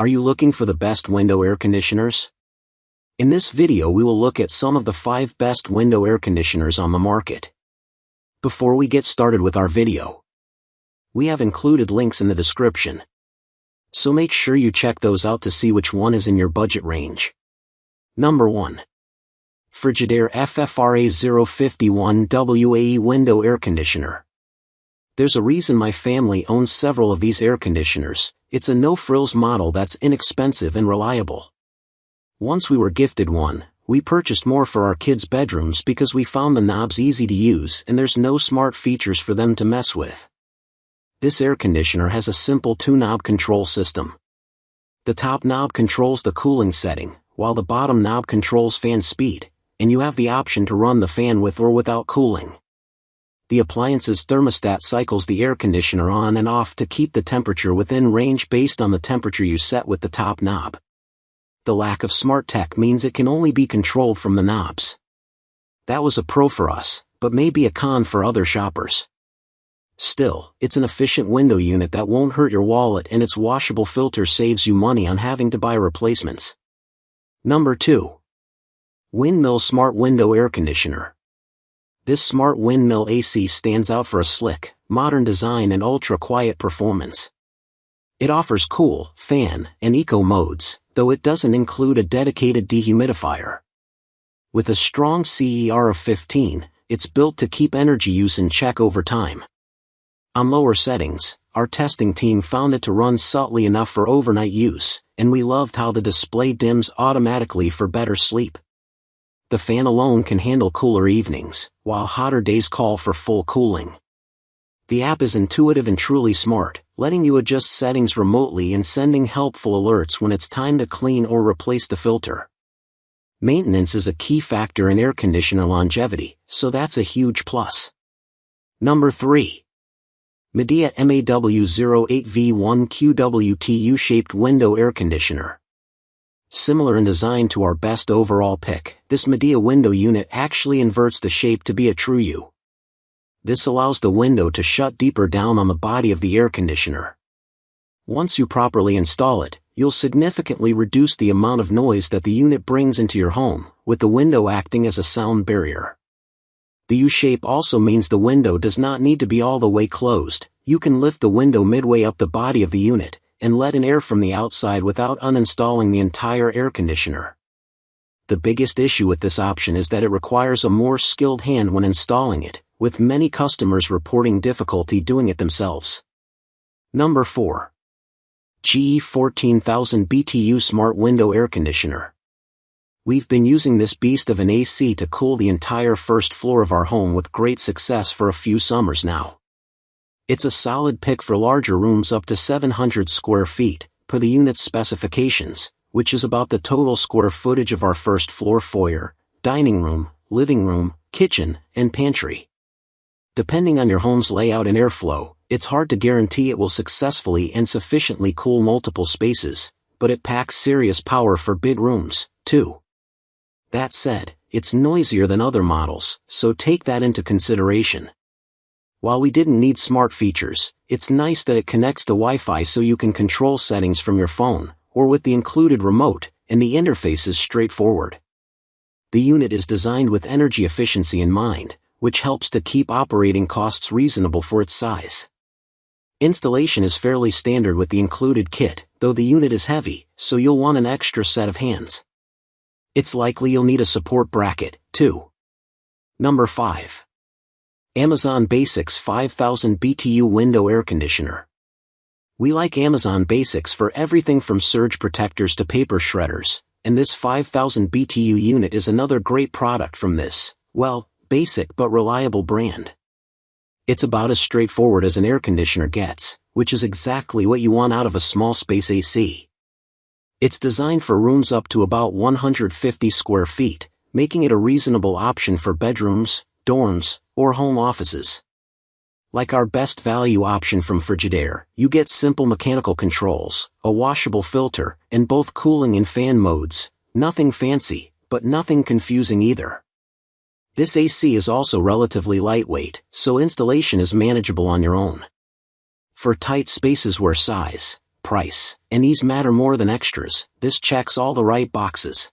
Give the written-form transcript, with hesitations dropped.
Are you looking for the best window air conditioners? In this video we will look at some of the 5 best window air conditioners on the market. Before we get started with our video, we have included links in the description, so make sure you check those out to see which one is in your budget range. Number 1. Frigidaire FFRA 051 WAE Window Air Conditioner. There's a reason my family owns several of these air conditioners. It's a no-frills model that's inexpensive and reliable. Once we were gifted one, we purchased more for our kids' bedrooms because we found the knobs easy to use and there's no smart features for them to mess with. This air conditioner has a simple 2-knob control system. The top knob controls the cooling setting, while the bottom knob controls fan speed, and you have the option to run the fan with or without cooling. The appliance's thermostat cycles the air conditioner on and off to keep the temperature within range based on the temperature you set with the top knob. The lack of smart tech means it can only be controlled from the knobs. That was a pro for us, but may be a con for other shoppers. Still, it's an efficient window unit that won't hurt your wallet, and its washable filter saves you money on having to buy replacements. Number 2. Windmill Smart Window Air Conditioner. This smart Windmill AC stands out for a slick, modern design and ultra-quiet performance. It offers cool, fan, and eco modes, though it doesn't include a dedicated dehumidifier. With a strong CER of 15, it's built to keep energy use in check over time. On lower settings, our testing team found it to run subtly enough for overnight use, and we loved how the display dims automatically for better sleep. The fan alone can handle cooler evenings, while hotter days call for full cooling. The app is intuitive and truly smart, letting you adjust settings remotely and sending helpful alerts when it's time to clean or replace the filter. Maintenance is a key factor in air conditioner longevity, so that's a huge plus. Number 3. Midea MAW08V1 QWT U-shaped Window Air Conditioner. Similar in design to our best overall pick, this Midea window unit actually inverts the shape to be a true U. This allows the window to shut deeper down on the body of the air conditioner. Once you properly install it, you'll significantly reduce the amount of noise that the unit brings into your home, with the window acting as a sound barrier. The U-shape also means the window does not need to be all the way closed. You can lift the window midway up the body of the unit, and let in air from the outside without uninstalling the entire air conditioner. The biggest issue with this option is that it requires a more skilled hand when installing it, with many customers reporting difficulty doing it themselves. Number 4. GE 14000 BTU Smart Window Air Conditioner. We've been using this beast of an AC to cool the entire first floor of our home with great success for a few summers now. It's a solid pick for larger rooms up to 700 square feet, per the unit's specifications, which is about the total square footage of our first floor foyer, dining room, living room, kitchen, and pantry. Depending on your home's layout and airflow, it's hard to guarantee it will successfully and sufficiently cool multiple spaces, but it packs serious power for big rooms, too. That said, it's noisier than other models, so take that into consideration. While we didn't need smart features, it's nice that it connects to Wi-Fi so you can control settings from your phone, or with the included remote, and the interface is straightforward. The unit is designed with energy efficiency in mind, which helps to keep operating costs reasonable for its size. Installation is fairly standard with the included kit, though the unit is heavy, so you'll want an extra set of hands. It's likely you'll need a support bracket, too. Number 5. Amazon Basics 5000 BTU Window Air Conditioner. We like Amazon Basics for everything from surge protectors to paper shredders, and this 5000 BTU unit is another great product from this, well, basic but reliable brand. It's about as straightforward as an air conditioner gets, which is exactly what you want out of a small space AC. It's designed for rooms up to about 150 square feet, making it a reasonable option for bedrooms, dorms, or home offices. Like our best value option from Frigidaire, you get simple mechanical controls, a washable filter, and both cooling and fan modes. Nothing fancy, but nothing confusing either. This AC is also relatively lightweight, so installation is manageable on your own. For tight spaces where size, price, and ease matter more than extras. This checks all the right boxes.